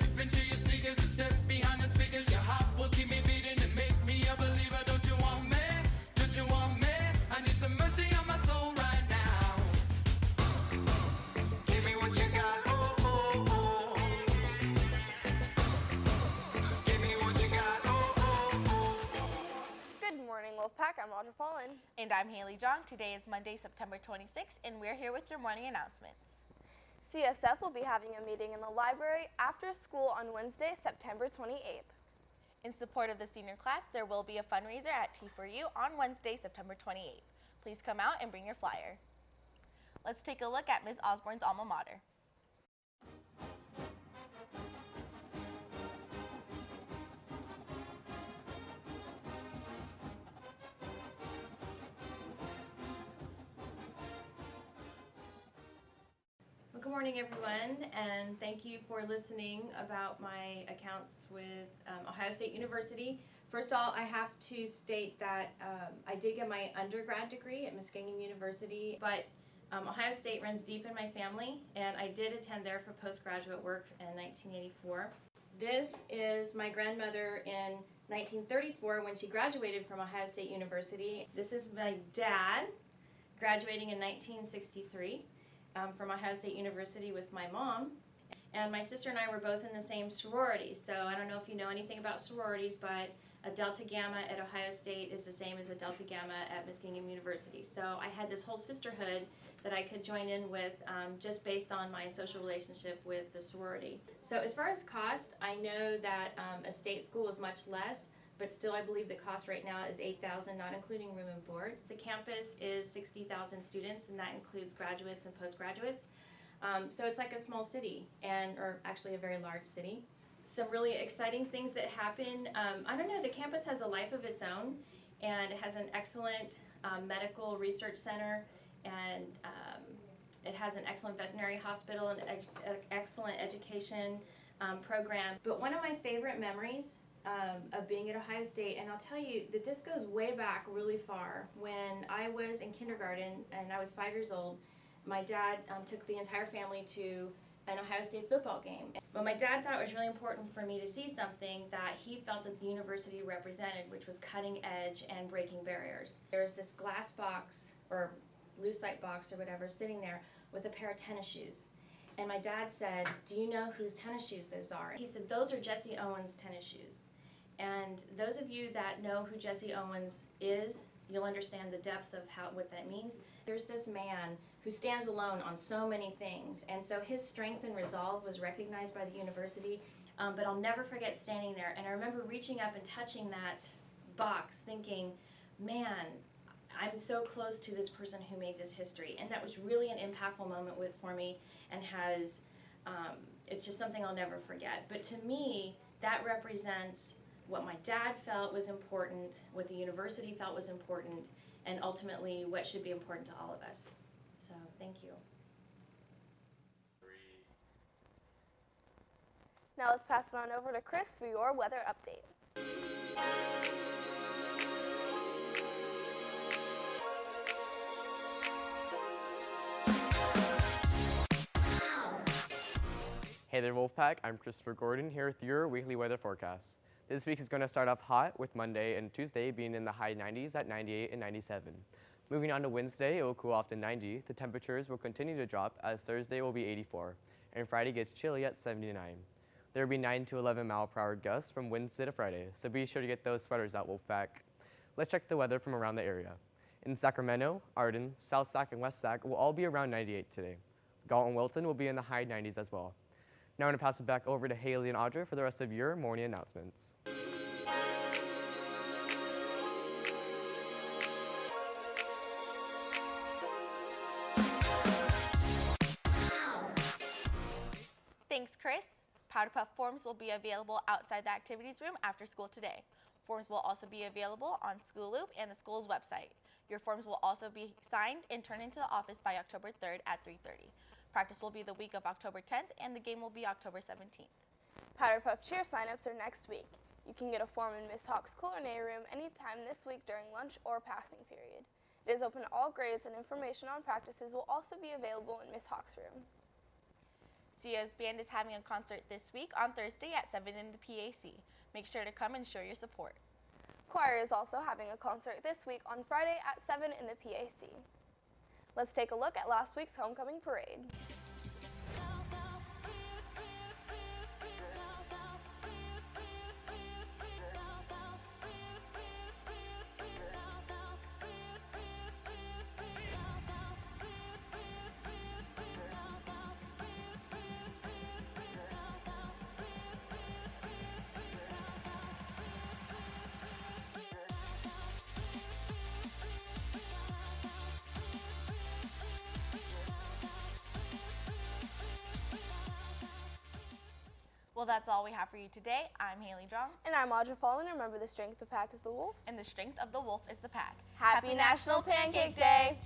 step into your sneakers and step behind the speakers. Your heart will keep me beating and make me a believer. Don't you want me? Don't you want me? I need some mercy on my soul right now. Give me what you got, oh, oh, oh. Give me what you got, oh, oh, oh. Good morning, Wolfpack. I'm Audra Fallen. And I'm Haley Jong. Today is Monday, September 26th, and we're here with your morning announcements. CSF will be having a meeting in the library after school on Wednesday, September 28th. In support of the senior class, there will be a fundraiser at T4U on Wednesday, September 28th. Please come out and bring your flyer. Let's take a look at Ms. Osborne's alma mater. Good morning, everyone, and thank you for listening about my accounts with Ohio State University. First of all, I have to state that I did get my undergrad degree at Muskingum University, but Ohio State runs deep in my family, and I did attend there for postgraduate work in 1984. This is my grandmother in 1934 when she graduated from Ohio State University. This is my dad graduating in 1963. From Ohio State University with my mom, and my sister and I were both in the same sorority. So I don't know if you know anything about sororities, but a Delta Gamma at Ohio State is the same as a Delta Gamma at Muskingum University. So I had this whole sisterhood that I could join in with just based on my social relationship with the sorority. So as far as cost, I know that a state school is much less, but still I believe the cost right now is $8,000, not including room and board. The campus is 60,000 students, and that includes graduates and postgraduates. So it's like a small city, or actually a very large city. Some really exciting things that happen. I don't know, the campus has a life of its own, and it has an excellent medical research center, and it has an excellent veterinary hospital and excellent education program. But one of my favorite memories of being at Ohio State, and I'll tell you that this goes way back really far. When I was in kindergarten and I was 5 years old, my dad took the entire family to an Ohio State football game. But my dad thought it was really important for me to see something that he felt that the university represented, which was cutting edge and breaking barriers. There was this glass box, or lucite box or whatever, sitting there with a pair of tennis shoes. And my dad said, "Do you know whose tennis shoes those are?" He said, "Those are Jesse Owens' tennis shoes." And those of you that know who Jesse Owens is, you'll understand the depth of what that means. There's this man who stands alone on so many things, and so his strength and resolve was recognized by the university, but I'll never forget standing there, and I remember reaching up and touching that box thinking, man, I'm so close to this person who made this history, and that was really an impactful moment for me, and it's just something I'll never forget. But to me, that represents what my dad felt was important, what the university felt was important, and ultimately what should be important to all of us. So thank you. Now let's pass it on over to Chris for your weather update. Hey there, Wolfpack. I'm Christopher Gordon here with your weekly weather forecast. This week is going to start off hot with Monday and Tuesday being in the high 90s at 98 and 97. Moving on to Wednesday, it will cool off to 90. The temperatures will continue to drop as Thursday will be 84 and Friday gets chilly at 79. There will be 9 to 11 mile per hour gusts from Wednesday to Friday, so be sure to get those sweaters out, Wolfpack. Let's check the weather from around the area. In Sacramento, Arden, South Sac, and West Sac will all be around 98 today. Galt and Wilton will be in the high 90s as well. Now I'm going to pass it back over to Haley and Audra for the rest of your morning announcements. Thanks, Chris. Powder Puff forms will be available outside the activities room after school today. Forms will also be available on School Loop and the school's website. Your forms will also be signed and turned into the office by October 3rd at 3:30. Practice will be the week of October 10th, and the game will be October 17th. Powder Puff cheer signups are next week. You can get a form in Miss Hawk's culinary room anytime this week during lunch or passing period. It is open to all grades, and information on practices will also be available in Miss Hawk's room. CO's band is having a concert this week on Thursday at 7 in the PAC. Make sure to come and show your support. Choir is also having a concert this week on Friday at 7 in the PAC. Let's take a look at last week's homecoming parade. Well, that's all we have for you today. I'm Haley Drong. And I'm Audra Fallen. Remember, the strength of the pack is the wolf. And the strength of the wolf is the pack. Happy National Pancake Day!